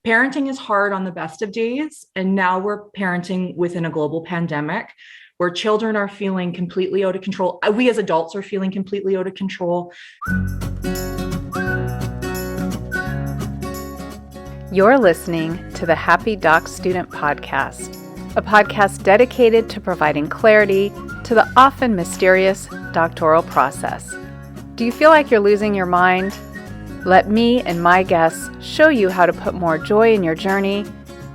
parenting is hard on the best of days. And now we're parenting within a global pandemic where children are feeling completely out of control. We as adults are feeling completely out of control. You're listening to the Happy Doc Student Podcast, a podcast dedicated to providing clarity to the often mysterious doctoral process. Do you feel like you're losing your mind? Let me and my guests show you how to put more joy in your journey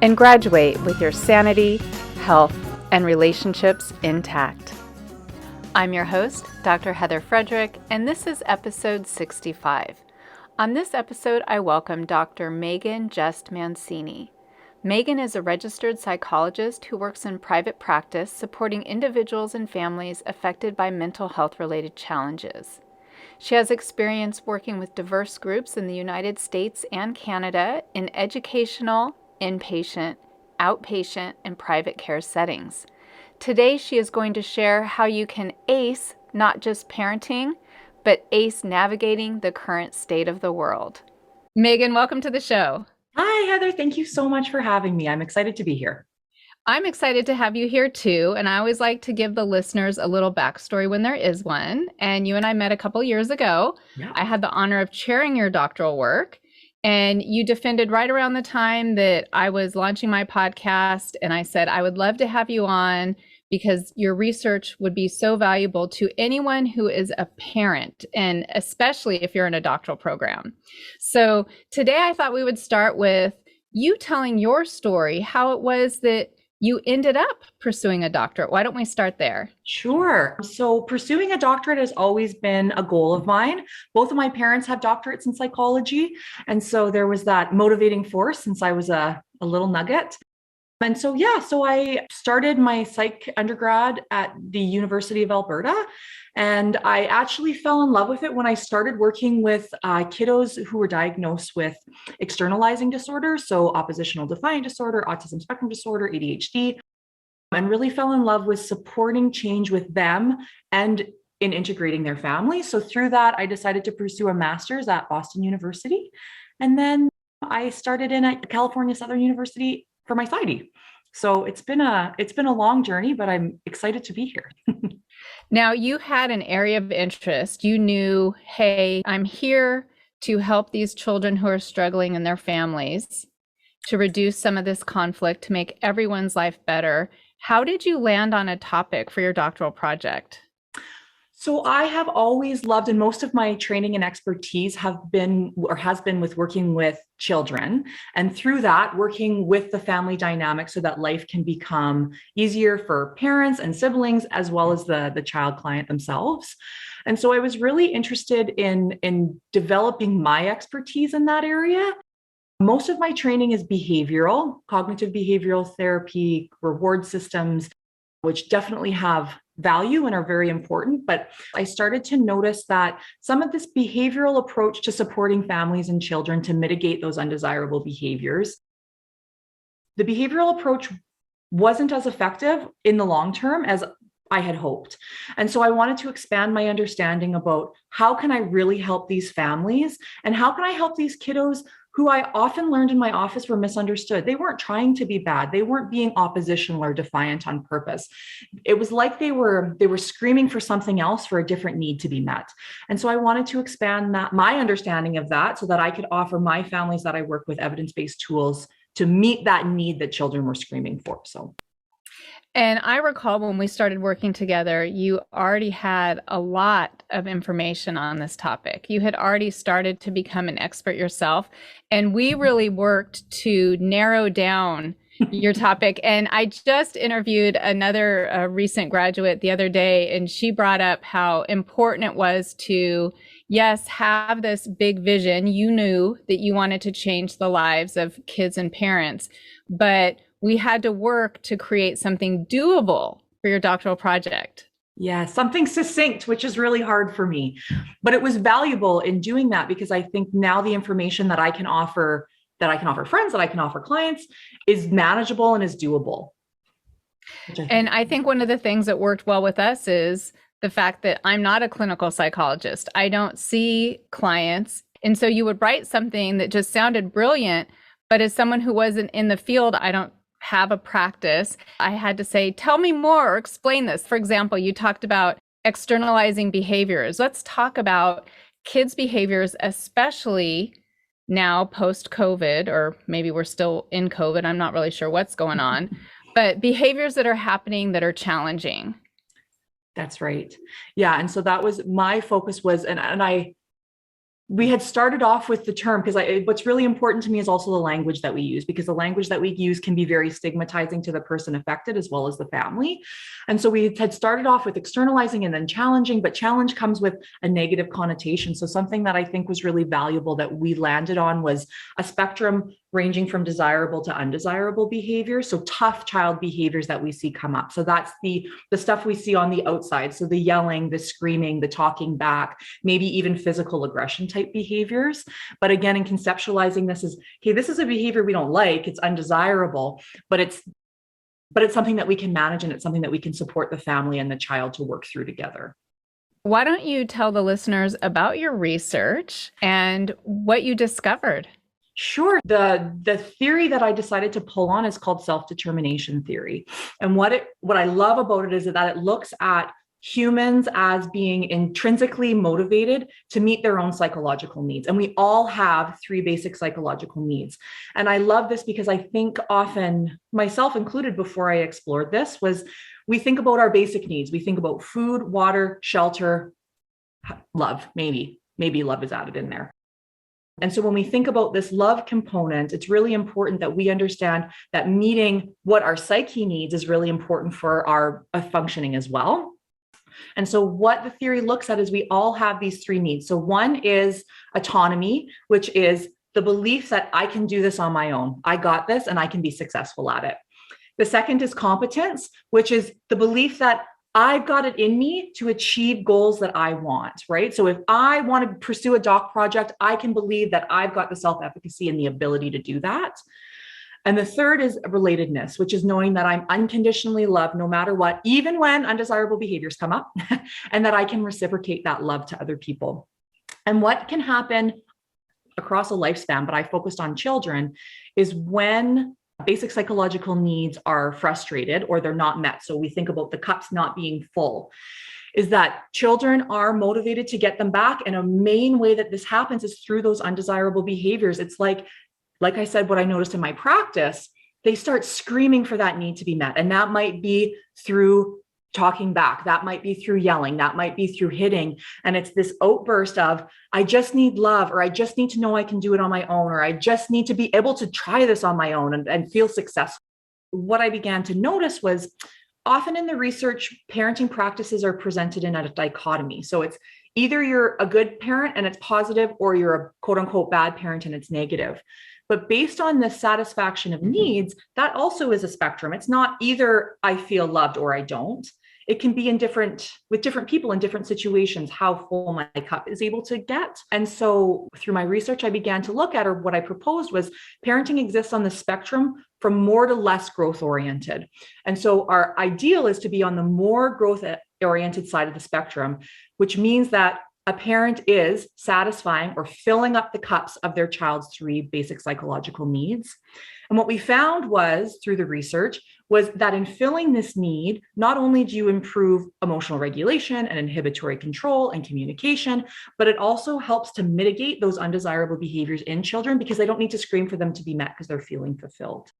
and graduate with your sanity, health, and relationships intact. I'm your host, Dr. Heather Frederick, and this is episode 65. On this episode, I welcome Dr. Megan Just-Mancini. Megan is a registered psychologist who works in private practice supporting individuals and families affected by mental health-related challenges. She has experience working with diverse groups in the United States and Canada in educational, inpatient, outpatient, and private care settings. Today, she is going to share how you can ACE not just parenting, but ACE navigating the current state of the world. Megan, welcome to the show. Hi, Heather. Thank you so much for having me. I'm excited to be here. I'm excited to have you here too. And I always like to give the listeners a little backstory when there is one. And you and I met a couple years ago. Yeah. I had the honor of chairing your doctoral work. And you defended right around the time that I was launching my podcast. And I said, I would love to have you on because your research would be so valuable to anyone who is a parent, and especially if you're in a doctoral program. So today I thought we would start with you telling your story, how it was that you ended up pursuing a doctorate. Why don't we start there? Sure. So pursuing a doctorate has always been a goal of mine. Both of my parents have doctorates in psychology. And so there was that motivating force since I was a little nugget. And so, so I started my psych undergrad at the University of Alberta. And I actually fell in love with it when I started working with kiddos who were diagnosed with externalizing disorders, so oppositional defiant disorder, autism spectrum disorder, ADHD, and really fell in love with supporting change with them and in integrating their families. So through that, I decided to pursue a master's at Boston University. And then I started in at California Southern University for my PsyD. So it's been a long journey, but I'm excited to be here. Now, you had an area of interest. You knew, hey, I'm here to help these children who are struggling and their families, to reduce some of this conflict, to make everyone's life better. How did you land on a topic for your doctoral project? So I have always loved, and most of my training and expertise has been with working with children. And through that, working with the family dynamic so that life can become easier for parents and siblings, as well as the child client themselves. And so I was really interested in developing my expertise in that area. Most of my training is behavioral, cognitive behavioral therapy, reward systems, which definitely have value and are very important. But I started to notice that some of this behavioral approach to supporting families and children to mitigate those undesirable behaviors, the behavioral approach wasn't as effective in the long term as I had hoped. And so I wanted to expand my understanding about how can I really help these families and how can I help these kiddos who I often learned in my office were misunderstood. They weren't trying to be bad. They weren't being oppositional or defiant on purpose. It was like they were screaming for something else, for a different need to be met. And so I wanted to expand my understanding of that so that I could offer my families that I work with evidence-based tools to meet that need that children were screaming for. And I recall when we started working together, you already had a lot of information on this topic. You had already started to become an expert yourself. And we really worked to narrow down your topic. And I just interviewed another recent graduate the other day, and she brought up how important it was to, yes, have this big vision. You knew that you wanted to change the lives of kids and parents, but we had to work to create something doable for your doctoral project. Yeah, something succinct, which is really hard for me. But it was valuable in doing that because I think now the information that I can offer friends, that I can offer clients is manageable and is doable. And I think one of the things that worked well with us is the fact that I'm not a clinical psychologist. I don't see clients. And so you would write something that just sounded brilliant, But as someone who wasn't in the field, I don't have a practice. I had to say, tell me more or explain this. For example, you talked about externalizing behaviors. Let's talk about kids' behaviors, especially now post-COVID, or maybe we're still in COVID. I'm not really sure what's going on, but behaviors that are happening that are challenging. That's right. Yeah. And so that was my focus was, we had started off with the term because what's really important to me is also the language that we use, because the language that we use can be very stigmatizing to the person affected as well as the family. And so we had started off with externalizing and then challenging, but challenge comes with a negative connotation. So something that I think was really valuable that we landed on was a spectrum ranging from desirable to undesirable behaviors. So tough child behaviors that we see come up. So that's the stuff we see on the outside. So the yelling, the screaming, the talking back, maybe even physical aggression type behaviors. But again, in conceptualizing this is, hey, this is a behavior we don't like, it's undesirable, but it's something that we can manage, and it's something that we can support the family and the child to work through together. Why don't you tell the listeners about your research and what you discovered? Sure. The theory that I decided to pull on is called self-determination theory. And what I love about it is that it looks at humans as being intrinsically motivated to meet their own psychological needs. And we all have three basic psychological needs. And I love this because I think often, myself included before I explored this, was we think about our basic needs. We think about food, water, shelter, love, maybe love is added in there. And so when we think about this love component, it's really important that we understand that meeting what our psyche needs is really important for our functioning as well. And so what the theory looks at is we all have these three needs. So one is autonomy, which is the belief that I can do this on my own. I got this and I can be successful at it. The second is competence, which is the belief that I've got it in me to achieve goals that I want, right? So if I want to pursue a doc project, I can believe that I've got the self-efficacy and the ability to do that. And the third is relatedness, which is knowing that I'm unconditionally loved no matter what, even when undesirable behaviors come up, and that I can reciprocate that love to other people. And what can happen across a lifespan, but I focused on children, is when basic psychological needs are frustrated or they're not met. So we think about the cups not being full, is that children are motivated to get them back. And a main way that this happens is through those undesirable behaviors. It's like I said, what I noticed in my practice, they start screaming for that need to be met. And that might be through talking back. That might be through yelling. That might be through hitting. And it's this outburst of, I just need love, or I just need to know I can do it on my own, or I just need to be able to try this on my own and feel successful. What I began to notice was often in the research, parenting practices are presented in a dichotomy. So it's either you're a good parent and it's positive, or you're a quote unquote bad parent and it's negative. But based on the satisfaction of needs, that also is a spectrum. It's not either I feel loved or I don't. It can be with different people in different situations, how full my cup is able to get. And so through my research, I began to look at, or what I proposed was, parenting exists on the spectrum from more to less growth oriented. And so our ideal is to be on the more growth oriented side of the spectrum, which means that a parent is satisfying or filling up the cups of their child's three basic psychological needs. And what we found was, through the research, was that in filling this need, not only do you improve emotional regulation and inhibitory control and communication, but it also helps to mitigate those undesirable behaviors in children, because they don't need to scream for them to be met because they're feeling fulfilled.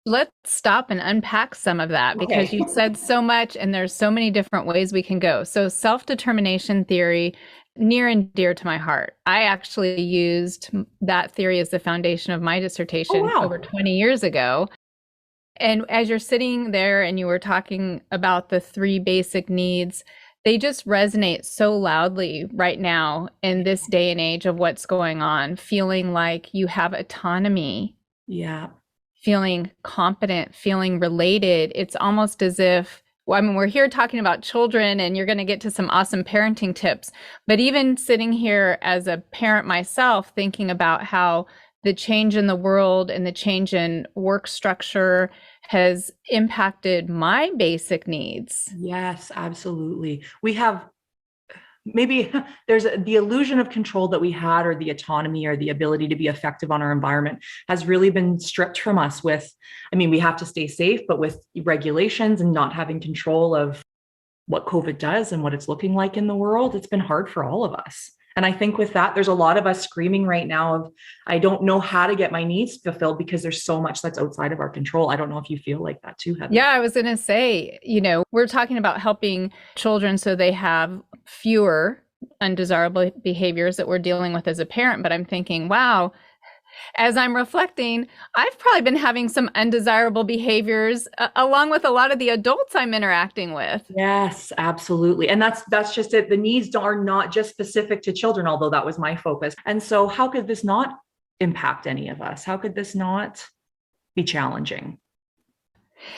Let's stop and unpack some of that, because you said so much and there's so many different ways we can go. So self-determination theory, near and dear to my heart. I actually used that theory as the foundation of my dissertation over 20 years ago. And as you're sitting there and you were talking about the three basic needs, they just resonate so loudly right now in this day and age of what's going on, feeling like you have autonomy. Yeah. Feeling competent, feeling related. It's almost as if, we're here talking about children and you're going to get to some awesome parenting tips, but even sitting here as a parent myself, thinking about how the change in the world and the change in work structure has impacted my basic needs. Yes, absolutely. We have maybe there's the illusion of control that we had, or the autonomy or the ability to be effective on our environment has really been stripped from us with, I mean, we have to stay safe, but with regulations and not having control of what COVID does and what it's looking like in the world, it's been hard for all of us. And I think with that, there's a lot of us screaming right now of, I don't know how to get my needs fulfilled because there's so much that's outside of our control. I don't know if you feel like that too, Heather. Yeah, I was going to say, we're talking about helping children so they have fewer undesirable behaviors that we're dealing with as a parent. But I'm thinking, wow, as I'm reflecting, I've probably been having some undesirable behaviors along with a lot of the adults I'm interacting with. Yes, absolutely. And that's just it. The needs are not just specific to children, although that was my focus. And so how could this not impact any of us? How could this not be challenging?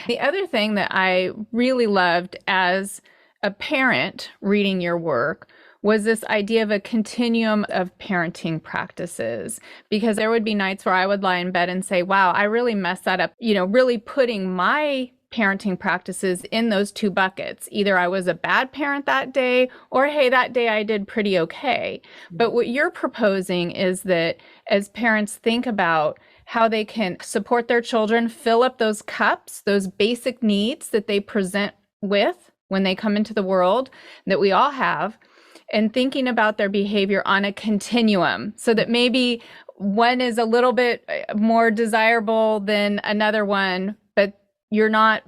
The other thing that I really loved as a parent reading your work was this idea of a continuum of parenting practices, because there would be nights where I would lie in bed and say, wow, I really messed that up, really putting my parenting practices in those two buckets. Either I was a bad parent that day, or hey, that day I did pretty okay. But what you're proposing is that as parents think about how they can support their children, fill up those cups, those basic needs that they present with when they come into the world that we all have, and thinking about their behavior on a continuum, so that maybe one is a little bit more desirable than another one, but you're not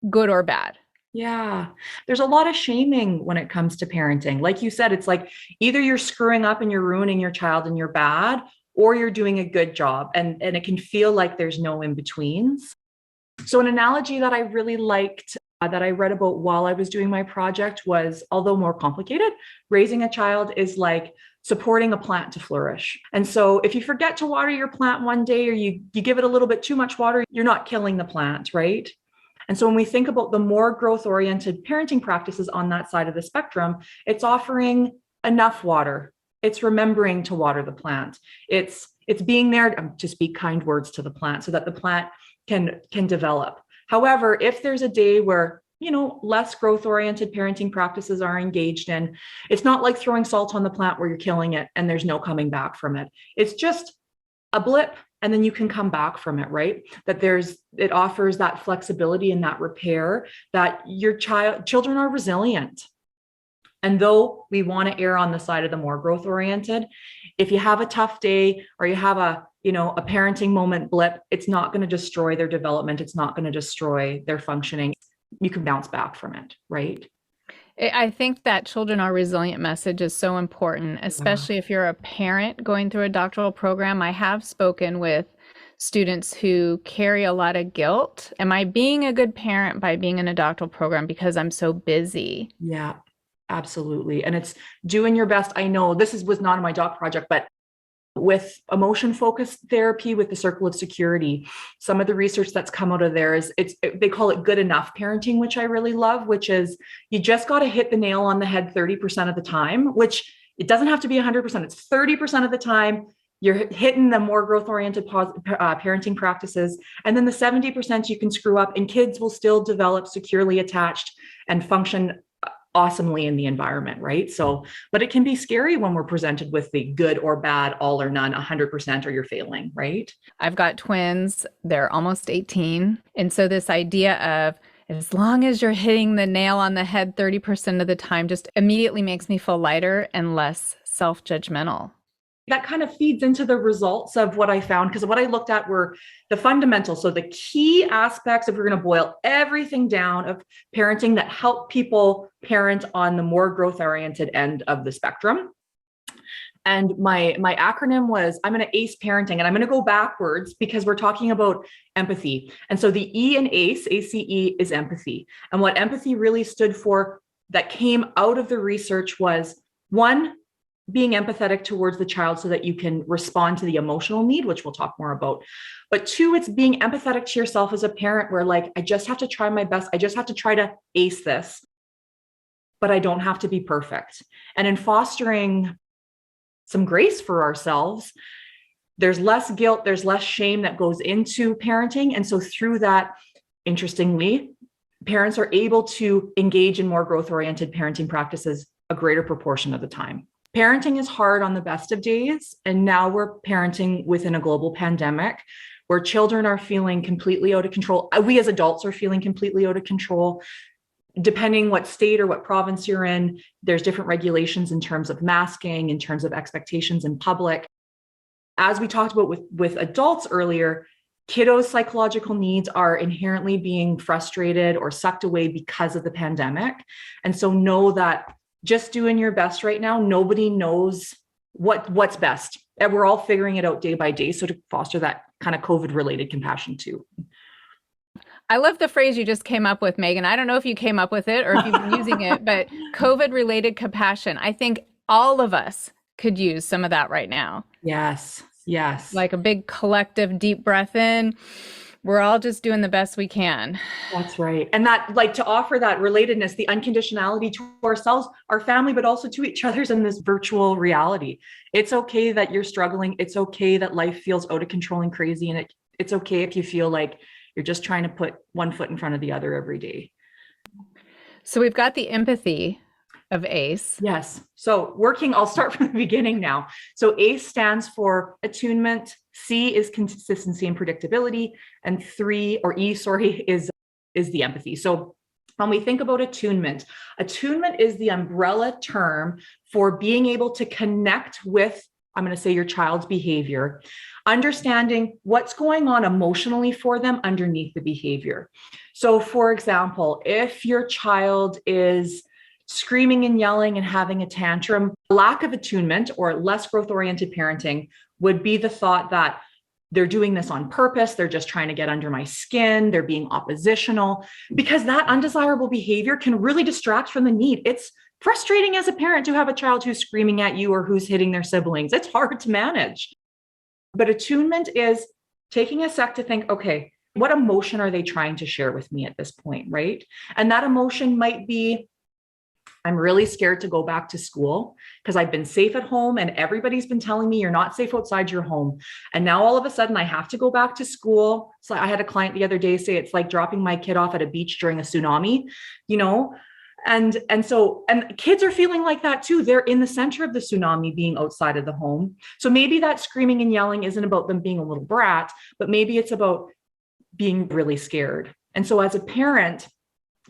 good or bad. Yeah, there's a lot of shaming when it comes to parenting. Like you said, it's like either you're screwing up and you're ruining your child and you're bad, or you're doing a good job. And it can feel like there's no in-betweens. So an analogy that I really liked that I read about while I was doing my project was, although more complicated, raising a child is like supporting a plant to flourish. And so if you forget to water your plant one day, or you give it a little bit too much water, you're not killing the plant, right? And so when we think about the more growth-oriented parenting practices on that side of the spectrum, it's offering enough water. It's remembering to water the plant. It's being there to speak kind words to the plant so that the plant can develop. However, if there's a day where, less growth-oriented parenting practices are engaged in, it's not like throwing salt on the plant where you're killing it and there's no coming back from it. It's just a blip, and then you can come back from it, right? It offers that flexibility and that repair that your children are resilient. And though we want to err on the side of the more growth-oriented, if you have a tough day or you have a parenting moment blip, it's not going to destroy their development. It's not going to destroy their functioning. You can bounce back from it, right? I think that children are resilient message is so important, especially if you're a parent going through a doctoral program. I have spoken with students who carry a lot of guilt. Am I being a good parent by being in a doctoral program because I'm so busy? Yeah, absolutely. And it's doing your best. I know this was not in my doc project, but with emotion-focused therapy, with the circle of security, some of the research that's come out of there is they call it good enough parenting, which I really love, which is you just got to hit the nail on the head 30% of the time, which it doesn't have to be 100%. It's 30% of the time you're hitting the more growth-oriented parenting practices. And then the 70% you can screw up and kids will still develop securely attached and function awesomely in the environment, right? So, but it can be scary when we're presented with the good or bad, all or none, 100%, or you're failing, right? I've got twins. They're almost 18. And so this idea of as long as you're hitting the nail on the head 30% of the time just immediately makes me feel lighter and less self-judgmental. That kind of feeds into the results of what I found, because what I looked at were the fundamentals. So the key aspects, if we're going to boil everything down, of parenting that help people parent on the more growth-oriented end of the spectrum. And my acronym was, I'm going to ACE parenting, and I'm going to go backwards because we're talking about empathy. And so the E in ACE, A.C.E, is empathy. And what empathy really stood for that came out of the research was, one, being empathetic towards the child so that you can respond to the emotional need, which we'll talk more about. But two, it's being empathetic to yourself as a parent, where like, I just have to try my best. I just have to try to ace this, but I don't have to be perfect. And in fostering some grace for ourselves, there's less guilt, there's less shame that goes into parenting. And so through that, interestingly, parents are able to engage in more growth-oriented parenting practices a greater proportion of the time. Parenting is hard on the best of days. And now we're parenting within a global pandemic where children are feeling completely out of control. We as adults are feeling completely out of control. Depending what state or what province you're in, there's different regulations in terms of masking, in terms of expectations in public. As we talked about with adults earlier, kiddos' psychological needs are inherently being frustrated or sucked away because of the pandemic. And so know that just doing your best right now, nobody knows what's best. And we're all figuring it out day by day. So to foster that kind of COVID-related compassion too. I love the phrase you just came up with, Megan. I don't know if you came up with it or if you've been using it, but COVID-related compassion. I think all of us could use some of that right now. Yes. Yes. Like a big collective deep breath in. We're all just doing the best we can. That's right. And that, like, to offer that relatedness, the unconditionality to ourselves, our family, but also to each other's in this virtual reality. It's okay that you're struggling. It's okay that life feels out of control and crazy. And it's okay if you feel like you're just trying to put one foot in front of the other every day. So we've got the empathy of ACE. Yes. So I'll start from the beginning now. So ACE stands for attunement. C is consistency and predictability. And E is the empathy. So when we think about attunement is the umbrella term for being able to connect with, I'm going to say, your child's behavior, understanding what's going on emotionally for them underneath the behavior. So for example, if your child is screaming and yelling and having a tantrum, lack of attunement or less growth-oriented parenting would be the thought that they're doing this on purpose. They're just trying to get under my skin. They're being oppositional, because that undesirable behavior can really distract from the need. It's frustrating as a parent to have a child who's screaming at you or who's hitting their siblings. It's hard to manage. But attunement is taking a sec to think, okay, what emotion are they trying to share with me at this point, right? And that emotion might be, I'm really scared to go back to school because I've been safe at home and everybody's been telling me you're not safe outside your home. And now all of a sudden I have to go back to school. So I had a client the other day say it's like dropping my kid off at a beach during a tsunami, and kids are feeling like that too. They're in the center of the tsunami being outside of the home. So maybe that screaming and yelling isn't about them being a little brat, but maybe it's about being really scared. And so as a parent,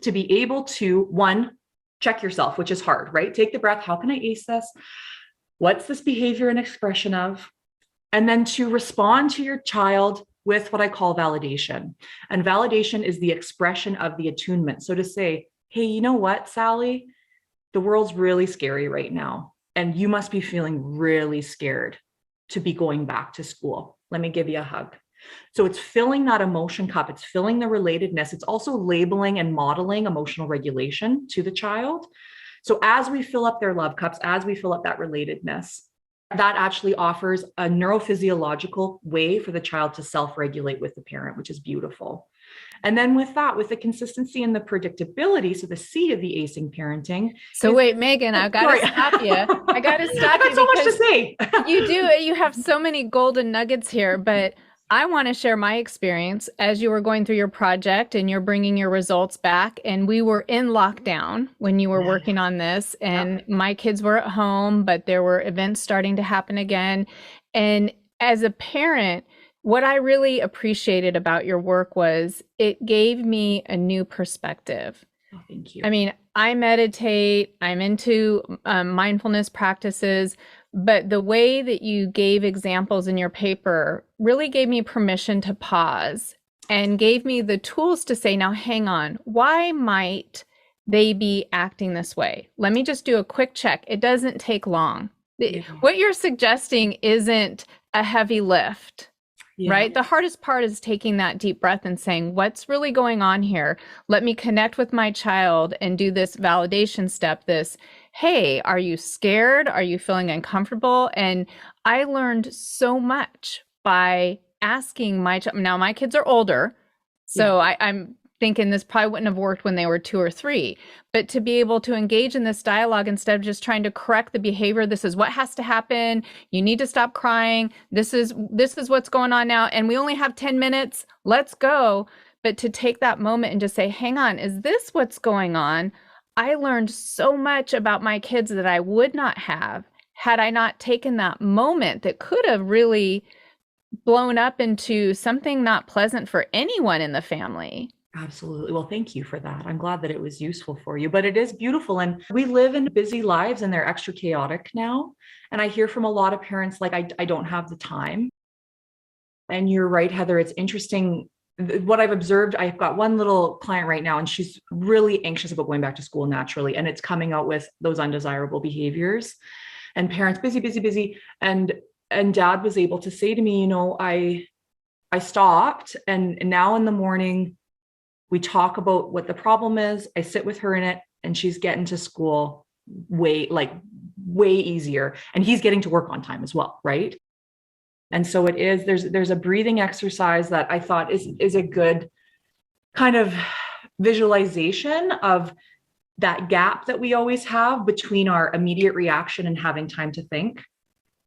to be able to, one, check yourself, which is hard, right? Take the breath. How can I ace this? What's this behavior an expression of? And then to respond to your child with what I call validation. And validation is the expression of the attunement. So to say, hey, you know what, Sally? The world's really scary right now. And you must be feeling really scared to be going back to school. Let me give you a hug. So it's filling that emotion cup. It's filling the relatedness. It's also labeling and modeling emotional regulation to the child. So as we fill up their love cups, as we fill up that relatedness, that actually offers a neurophysiological way for the child to self-regulate with the parent, which is beautiful. And then with the consistency and the predictability, so the C of the acing parenting. So wait, Megan, I've got to stop you. I got to stop you. I've got so much to say. You have so many golden nuggets here, but I want to share my experience as you were going through your project and you're bringing your results back. And we were in lockdown when you were working on this, and my kids were at home, but there were events starting to happen again. And as a parent, what I really appreciated about your work was it gave me a new perspective. Oh, thank you. I mean, I meditate, I'm into mindfulness practices, but the way that you gave examples in your paper really gave me permission to pause and gave me the tools to say, now, hang on, why might they be acting this way? Let me just do a quick check. It doesn't take long. What you're suggesting isn't a heavy lift. Right? The hardest part is taking that deep breath and saying, what's really going on here? Let me connect with my child and do this validation step, hey, are you scared? Are you feeling uncomfortable? And I learned so much by asking my child. Now my kids are older, so I'm thinking this probably wouldn't have worked when they were 2 or 3, but to be able to engage in this dialogue instead of just trying to correct the behavior. This is what has to happen. You need to stop crying. This is what's going on now. And we only have 10 minutes. Let's go. But to take that moment and just say, hang on, is this what's going on? I learned so much about my kids that I would not have had I not taken that moment that could have really blown up into something not pleasant for anyone in the family. Absolutely. Well, thank you for that. I'm glad that it was useful for you, but it is beautiful. And we live in busy lives and they're extra chaotic now. And I hear from a lot of parents, like, I don't have the time. And you're right, Heather. It's interesting. What I've observed, I've got one little client right now, and she's really anxious about going back to school naturally. And it's coming out with those undesirable behaviors and parents busy, busy, busy. And dad was able to say to me, I stopped. And now in the morning, we talk about what the problem is. I sit with her in it, and she's getting to school way easier. And he's getting to work on time as well, right? And so it is, there's a breathing exercise that I thought is a good kind of visualization of that gap that we always have between our immediate reaction and having time to think.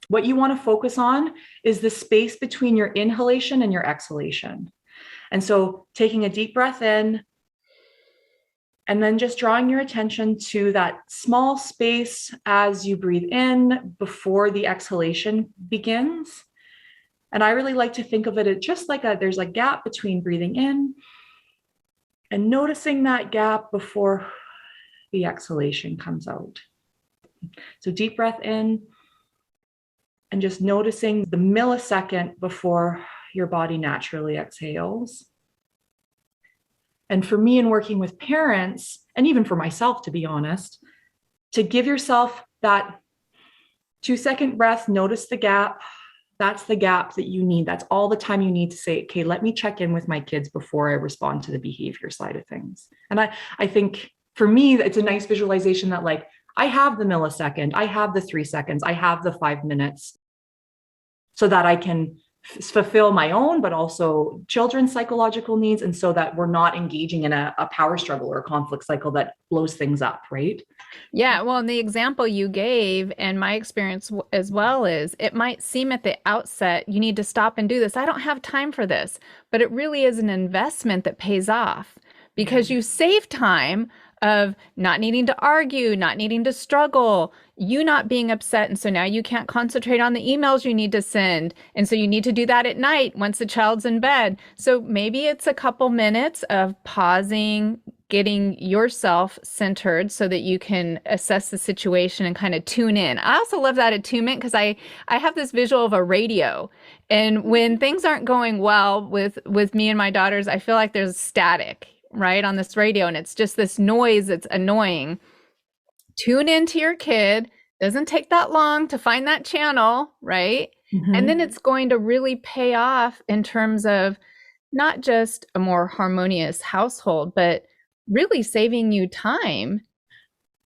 What you want to focus on is the space between your inhalation and your exhalation. And so taking a deep breath in, and then just drawing your attention to that small space as you breathe in before the exhalation begins. And I really like to think of it as just like there's a gap between breathing in and noticing that gap before the exhalation comes out. So deep breath in and just noticing the millisecond before your body naturally exhales. And for me, in working with parents, and even for myself, to be honest, to give yourself that 2-second breath, notice the gap. That's the gap that you need. That's all the time you need to say, okay, let me check in with my kids before I respond to the behavior side of things. And I think for me, it's a nice visualization that, like, I have the millisecond, I have the 3 seconds, I have the 5 minutes, so that I can fulfill my own, but also children's psychological needs. And so that we're not engaging in a power struggle or a conflict cycle that blows things up, right? Yeah, well, and the example you gave and my experience as well is it might seem at the outset you need to stop and do this. I don't have time for this, but it really is an investment that pays off because you save time of not needing to argue, not needing to struggle, you not being upset. And so now you can't concentrate on the emails you need to send. And so you need to do that at night once the child's in bed. So maybe it's a couple minutes of pausing, getting yourself centered so that you can assess the situation and kind of tune in. I also love that attunement because I have this visual of a radio. And when things aren't going well with me and my daughters, I feel like there's static, right, on this radio. And it's just this noise that's annoying. Tune into your kid. Doesn't take that long to find that channel, right? Mm-hmm. And then it's going to really pay off in terms of not just a more harmonious household, but really saving you time.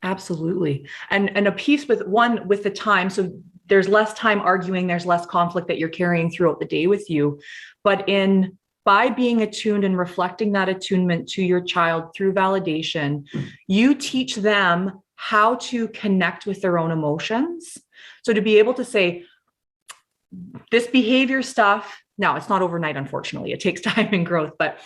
Absolutely. And a piece with the time. So there's less time arguing, there's less conflict that you're carrying throughout the day with you. But by being attuned and reflecting that attunement to your child through validation, you teach them how to connect with their own emotions. So to be able to say, this behavior stuff, now it's not overnight, unfortunately, it takes time and growth, but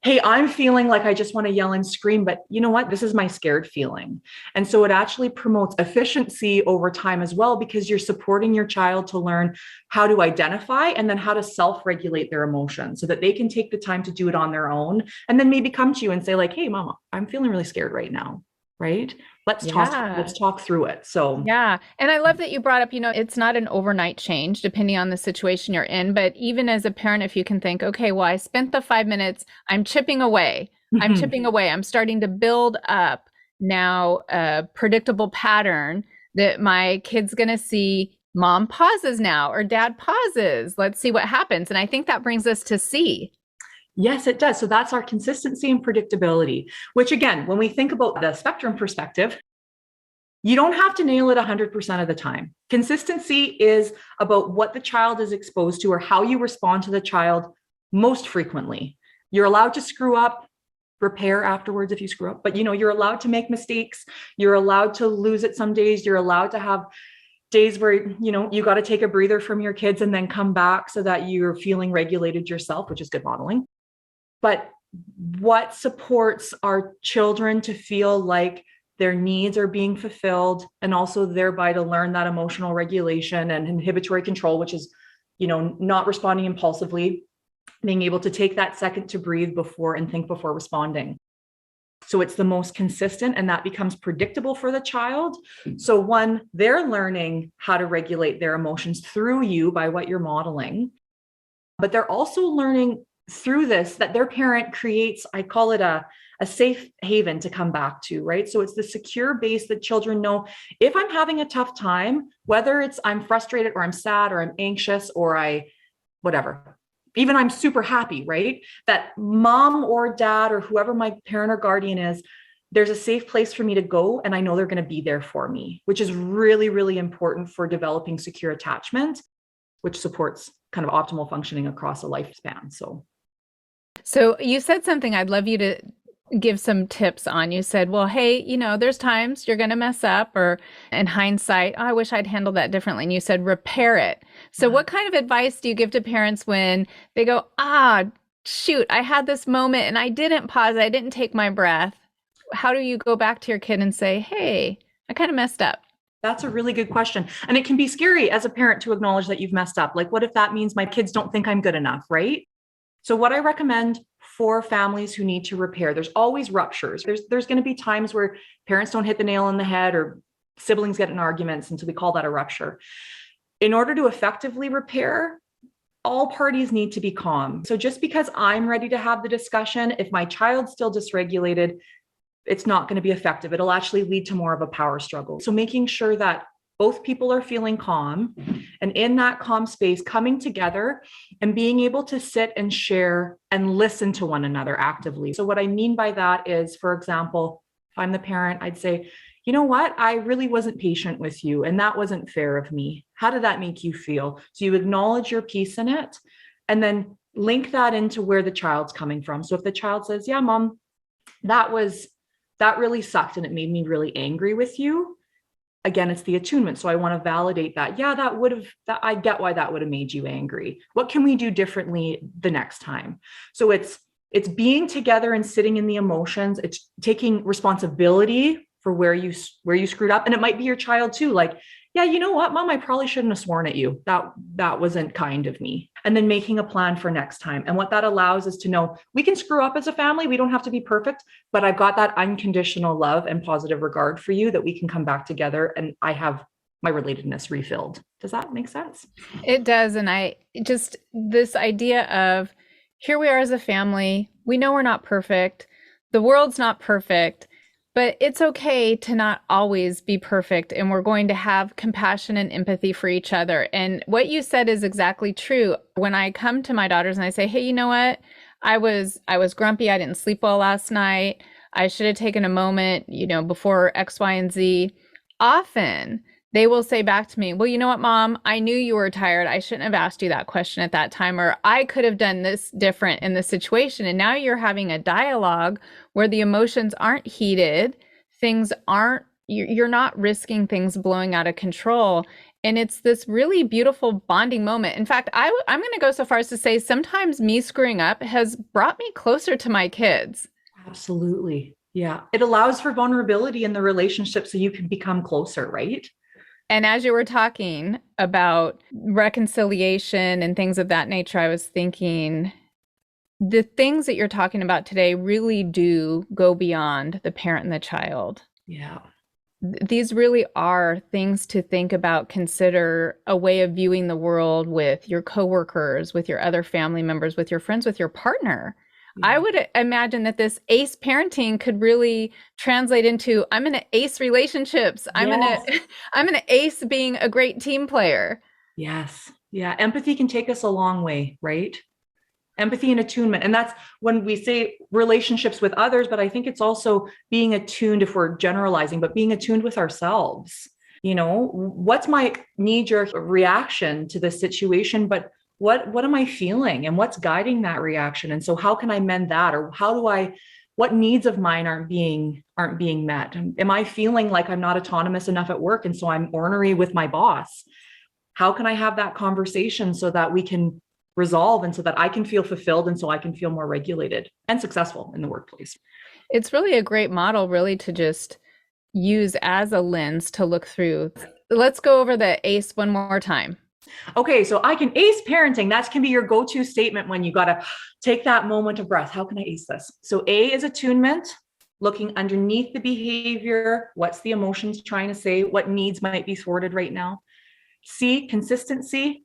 hey, I'm feeling like I just want to yell and scream, but you know what? This is my scared feeling. And so it actually promotes efficiency over time as well, because you're supporting your child to learn how to identify and then how to self-regulate their emotions so that they can take the time to do it on their own. And then maybe come to you and say, like, hey, mama, I'm feeling really scared right now. Right? Let's talk through it. So yeah. And I love that you brought up, it's not an overnight change depending on the situation you're in. But even as a parent, if you can think, okay, well, I spent the 5 minutes, I'm chipping away. I'm starting to build up now a predictable pattern that my kid's going to see. Mom pauses now or dad pauses. Let's see what happens. And I think that brings us to C. Yes, it does. So that's our consistency and predictability, which again, when we think about the spectrum perspective, you don't have to nail it 100% of the time. Consistency is about what the child is exposed to or how you respond to the child most frequently. You're allowed to screw up, repair afterwards if you screw up, but you're allowed to make mistakes. You're allowed to lose it some days. You're allowed to have days where, you got to take a breather from your kids and then come back so that you're feeling regulated yourself, which is good modeling. But what supports our children to feel like their needs are being fulfilled, and also thereby to learn that emotional regulation and inhibitory control, which is, not responding impulsively, being able to take that second to breathe before and think before responding. So it's the most consistent, and that becomes predictable for the child. So one, they're learning how to regulate their emotions through you by what you're modeling, but they're also learning through this that their parent creates, I call it a safe haven to come back to, right? So it's the secure base that children know, if I'm having a tough time, whether it's I'm frustrated or I'm sad or I'm anxious or whatever, even I'm super happy, right? That mom or dad or whoever my parent or guardian is, there's a safe place for me to go, and I know they're going to be there for me, which is really, really important for developing secure attachment, which supports kind of optimal functioning across a lifespan. So you said something I'd love you to give some tips on. You said, well, hey, there's times you're going to mess up, or in hindsight, I wish I'd handled that differently. And you said, repair it. So what kind of advice do you give to parents when they go, shoot, I had this moment and I didn't pause, I didn't take my breath? How do you go back to your kid and say, hey, I kind of messed up? That's a really good question. And it can be scary as a parent to acknowledge that you've messed up. Like, what if that means my kids don't think I'm good enough, right? So what I recommend for families who need to repair, there's always ruptures. There's going to be times where parents don't hit the nail on the head or siblings get in arguments. And so we call that a rupture. In order to effectively repair, all parties need to be calm. So just because I'm ready to have the discussion, if my child's still dysregulated, it's not going to be effective. It'll actually lead to more of a power struggle. So making sure that both people are feeling calm, and in that calm space, coming together and being able to sit and share and listen to one another actively. So what I mean by that is, for example, if I'm the parent, I'd say, you know what? I really wasn't patient with you, and that wasn't fair of me. How did that make you feel? So you acknowledge your piece in it, and then link that into where the child's coming from. So if the child says, yeah, mom, that really sucked and it made me really angry with you. Again, it's the attunement. So I want to validate that. Yeah, I get why that would have made you angry. What can we do differently the next time? So it's being together and sitting in the emotions. It's taking responsibility for where you screwed up. And it might be your child too. Like, yeah, you know what, mom, I probably shouldn't have sworn at you. That wasn't kind of me. And then making a plan for next time. And what that allows is to know we can screw up as a family. We don't have to be perfect, but I've got that unconditional love and positive regard for you that we can come back together, and I have my relatedness refilled. Does that make sense? It does. And this idea of, here we are as a family. We know we're not perfect. The world's not perfect. But it's okay to not always be perfect, and we're going to have compassion and empathy for each other. And what you said is exactly true. When I come to my daughters and I say, hey, you know what? I was grumpy. I didn't sleep well last night. I should have taken a moment, before X, Y, and Z. Often they will say back to me, well, you know what, mom, I knew you were tired. I shouldn't have asked you that question at that time, or I could have done this different in this situation. And now you're having a dialogue where the emotions aren't heated. You're not risking things blowing out of control. And it's this really beautiful bonding moment. In fact, I'm going to go so far as to say sometimes me screwing up has brought me closer to my kids. Absolutely. Yeah. It allows for vulnerability in the relationship so you can become closer, right? And as you were talking about reconciliation and things of that nature, I was thinking the things that you're talking about today really do go beyond the parent and the child. Yeah. These really are things to think about, consider a way of viewing the world with your coworkers, with your other family members, with your friends, with your partner. Yeah. I would imagine that this ACE parenting could really translate into, I'm going to ACE relationships. I'm going to ACE being a great team player. Yes. Yeah. Empathy can take us a long way, right? Empathy and attunement. And that's when we say relationships with others, but I think it's also being attuned, if we're generalizing, but being attuned with ourselves. What's my knee-jerk reaction to this situation, but what am I feeling and what's guiding that reaction? And so how can I mend that? Or what needs of mine aren't being met? Am I feeling like I'm not autonomous enough at work, and so I'm ornery with my boss? How can I have that conversation so that we can resolve, and so that I can feel fulfilled, and so I can feel more regulated and successful in the workplace? It's really a great model, really, to just use as a lens to look through. Let's go over the ACE one more time. Okay, so I can ace parenting. That can be your go-to statement when you got to take that moment of breath. How can I ace this? So A is attunement, looking underneath the behavior. What's the emotions trying to say? What needs might be thwarted right now? C, consistency,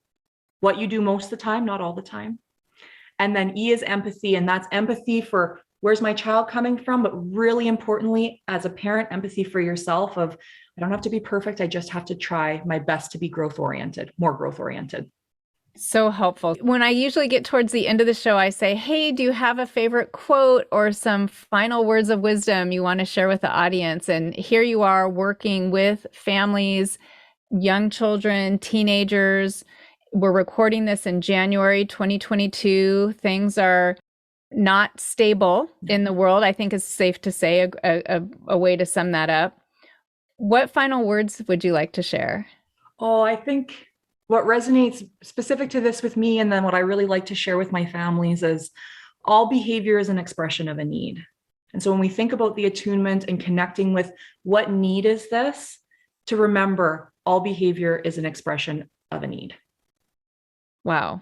what you do most of the time, not all the time. And then E is empathy, and that's empathy for where's my child coming from, but really importantly, as a parent, empathy for yourself of, I don't have to be perfect. I just have to try my best to be more growth oriented. So helpful. When I usually get towards the end of the show, I say, hey, do you have a favorite quote or some final words of wisdom you want to share with the audience? And here you are working with families, young children, teenagers. We're recording this in January 2022. Things are not stable in the world, I think is safe to say, a way to sum that up. What final words would you like to share? Oh, I think what resonates specific to this with me, and then what I really like to share with my families, is all behavior is an expression of a need. And so when we think about the attunement and connecting with what need is this, to remember all behavior is an expression of a need. Wow.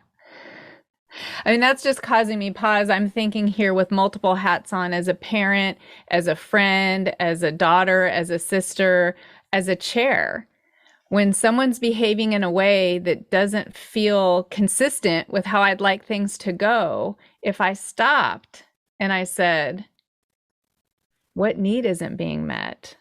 I mean, that's just causing me pause. I'm thinking here with multiple hats on as a parent, as a friend, as a daughter, as a sister, as a chair. When someone's behaving in a way that doesn't feel consistent with how I'd like things to go, if I stopped and I said, what need isn't being met?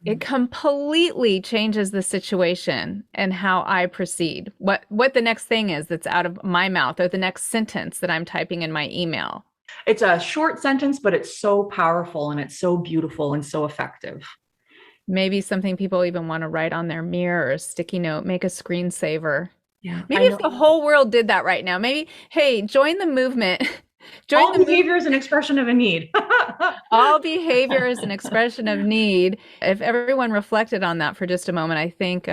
It completely changes the situation and how I proceed. What the next thing is that's out of my mouth, or the next sentence that I'm typing in my email. It's a short sentence, but it's so powerful and it's so beautiful and so effective. Maybe something people even want to write on their mirror, or a sticky note, make a screensaver. Yeah. Maybe if the whole world did that right now, maybe, hey, join the movement. All behavior is an expression of a need. All behavior is an expression of need. If everyone reflected on that for just a moment, I think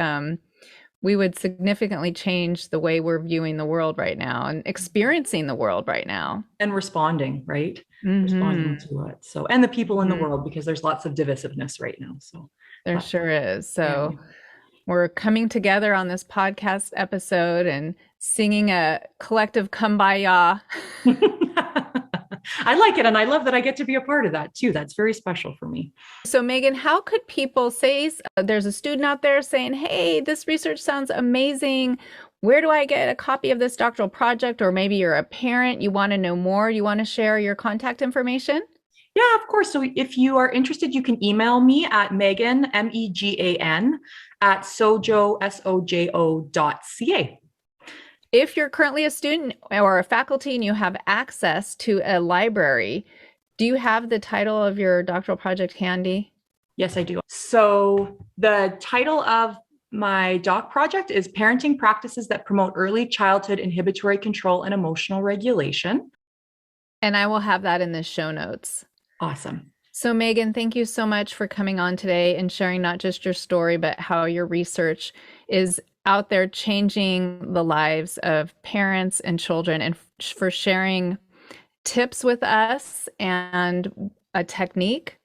we would significantly change the way we're viewing the world right now and experiencing the world right now. And responding, right? Mm-hmm. Responding to it. So, and the people in the world, because there's lots of divisiveness right now. So there sure is. So we're coming together on this podcast episode and singing a collective kumbaya. I like it. And I love that I get to be a part of that too. That's very special for me. So Megan, how could people say, there's a student out there saying, hey, this research sounds amazing. Where do I get a copy of this doctoral project? Or maybe you're a parent, you want to know more, you want to share your contact information? Yeah, of course. So if you are interested, you can email me at Megan, MEGAN, at sojo.ca. If you're currently a student or a faculty and you have access to a library, do you have the title of your doctoral project handy? Yes, I do. So the title of my doc project is Parenting Practices that Promote Early Childhood Inhibitory Control and Emotional Regulation. And I will have that in the show notes. Awesome. So Megan, thank you so much for coming on today and sharing not just your story, but how your research is out there changing the lives of parents and children, and for sharing tips with us and a technique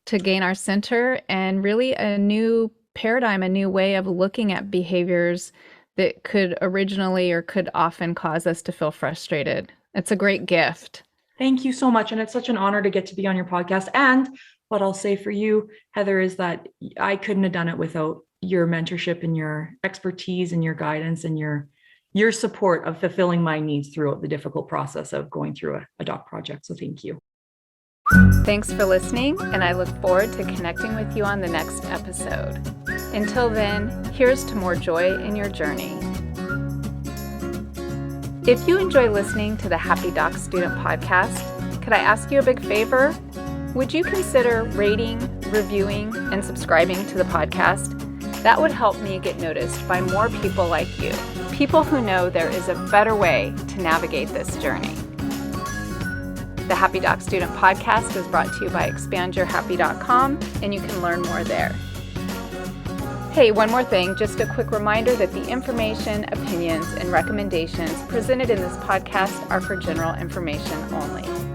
to gain our center, and really a new paradigm, a new way of looking at behaviors that could originally or could often cause us to feel frustrated. It's a great gift. Thank you so much. And it's such an honor to get to be on your podcast. And what I'll say for you, Heather, is that I couldn't have done it without your mentorship and your expertise and your guidance and your support of fulfilling my needs throughout the difficult process of going through a doc project. So thank you. Thanks for listening, and I look forward to connecting with you on the next episode. Until then, here's to more joy in your journey. If you enjoy listening to the Happy Doc Student podcast, could I ask you a big favor? Would you consider rating, reviewing, and subscribing to the podcast? That would help me get noticed by more people like you, people who know there is a better way to navigate this journey. The Happy Doc Student podcast is brought to you by expandyourhappy.com, and you can learn more there. Hey, one more thing, just a quick reminder that the information, opinions, and recommendations presented in this podcast are for general information only.